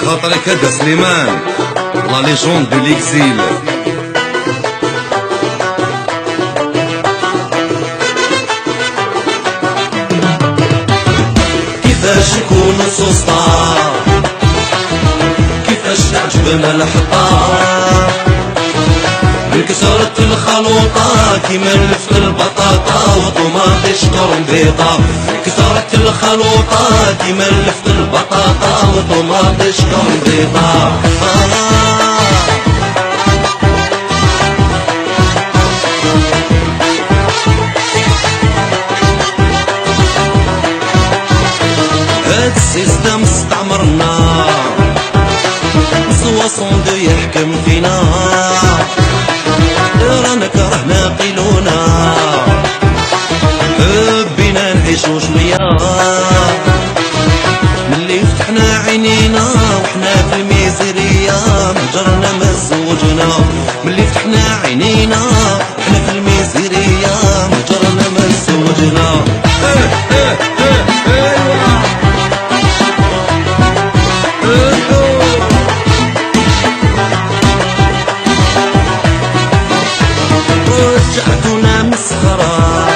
خاطرك هذا سليمان لا ليجوند دو ليكزيل. كيفاش نكون سوسطا، كيفاش تعجبنا الحطة، من كسرة الخلوطة كيما لفت البطاطا وطوماطي شكر بيضة. كسرة الخلوطة كيما لفت البطاطا وطوماطي شكر بيضة. هاد السيستم استعمرنا، سواسون دو يحكم فينا، رانا كرهنا قيلونا، حبينا نعيشو شوية. ملي فتحنا عينينا وحنا في الميزيرية مهجرنا ما زوجنا. ملي فتحنا عينينا وحنا في الميزيرية مهجرنا ما زوجنا. رجعتونا مسخرة،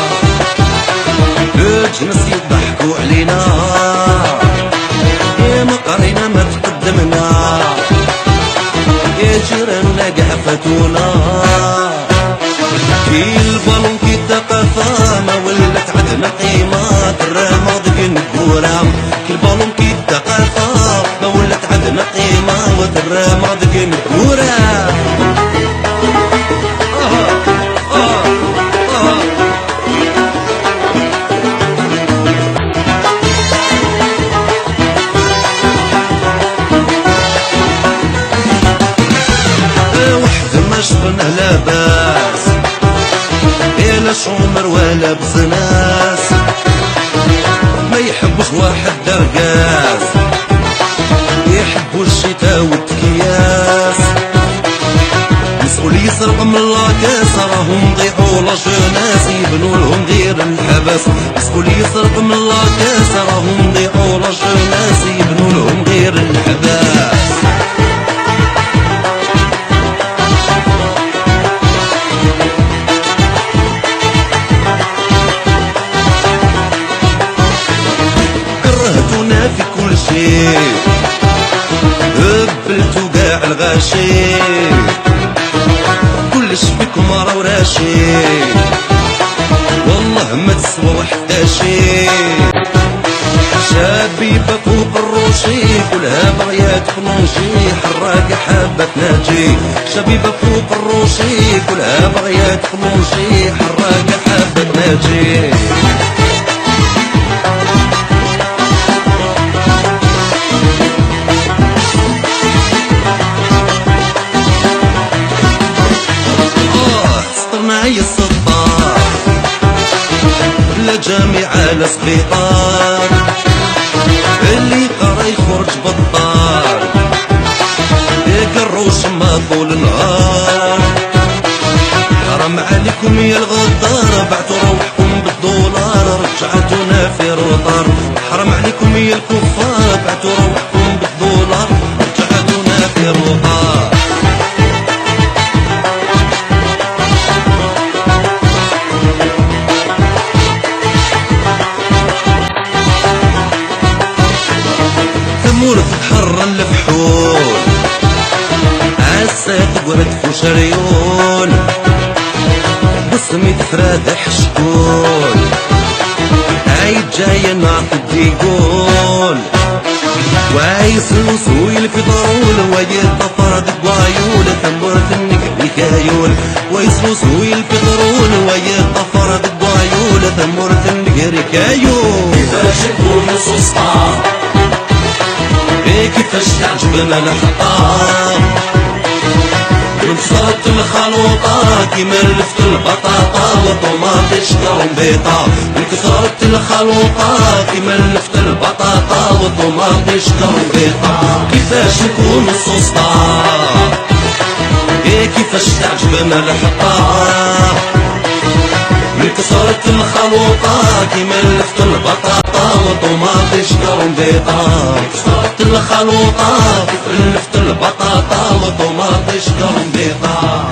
الجنس يضحكوا علينا، يا ما قرينا ما تقدمنا، يا جيراننا قاع فاتونا. كي البالون كي الثقافة ما ولات عندنا قيمة، الرامة ضيق نقورا. كي البالون كي الثقافة ما ولات عندنا قيمة، والرامة ضيق نقورا. شفنا لاباس لا شومر ولا بزناس، ما يحبوش واحد درقاس، يحبوا الشتاء والتكياس. مسؤول يسرق من لاكاس راهم ضيعوا لا جوناس، يبنوا لهم غير الحباس. مسؤول يسرق من لاكاس راهم ضيعوا لا جوناس، يبنوا لهم غير الحباس. كرهتونا في كل شيء، هبلتو قاع الغاشي، كلش فيكم راه وراشي، والله ما تسوى وحدة شي. شبيبة فوق الروشي كلها بغيا تفلونشي، حراقة حابة تناجي. شبيبة فوق الروشي كلها بغيا تفلونشي، حراقة حابة تناجي. معي السطار لا جامعة لا سبيطار، اللي قرا يخرج بطار، يقروش ما طول النهار. حرام عليكم يا الغدار، بعتوا روحكم بالدولار، رجعتونا في روطار. حرام عليكم يا الكفار، بعتوا روحكم بالدولار، رجعتونا في روطار. ثمور تتحرى الفحول، عسى تقرد فوش ريون، بصمي تفرادح شكون، عيد جاي نعطي الديقول. ويسلوس ويلفطرول ويطفرد قوايول، ثمور تنك بكايول. ويسلوس ويلفطرول ويطفرد قوايول، ثمور تنك ركايول. كيفاش نكون سوسطا، كيفاش تعجبنا الحطة، من كسرة الخلوطة كيما لفت البطاطا وطوماطي شكر بيضة. من كسرة الخلوطة كيما لفت البطاطا وطوماطي شكر بيضة. كيفاش نكون سوسطا، كيفاش تعجبنا الحطة، من كسرة الخلوطة كيما لفت البطاطا وطوماطي شكر بيضة. تحت الخلوطة، فلفت البطاطا وطماطش كرمبيطة.